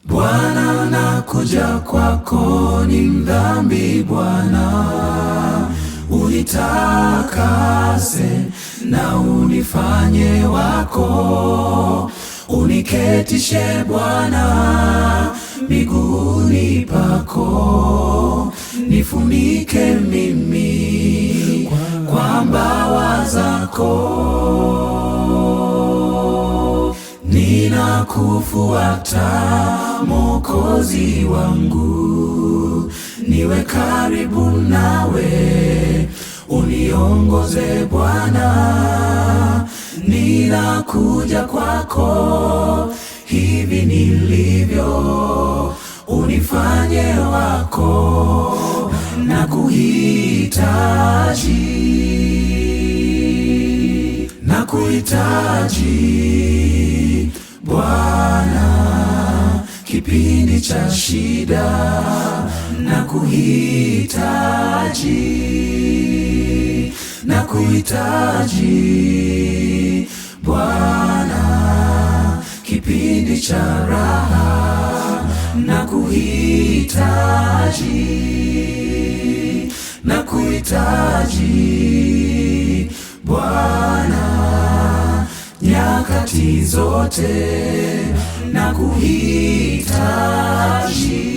Bwana, nakuja kwako, ni mdhambi Bwana, unitakase na unifanye wako, uniketishe Bwana miguuni pako, nifunike mimi kwa mbawa zako. Ninakufuata Mwokozi wangu, niwe karibu nawe, uniongoze Bwana. Ninakuja kwako hivi nilivyo, unifanye wako, nakuhitaji Bwana, kipindi cha shida, nakuhitaji Bwana, kipindi cha raha, nakuhitaji Bwana, nyakati zote nakuhitaji.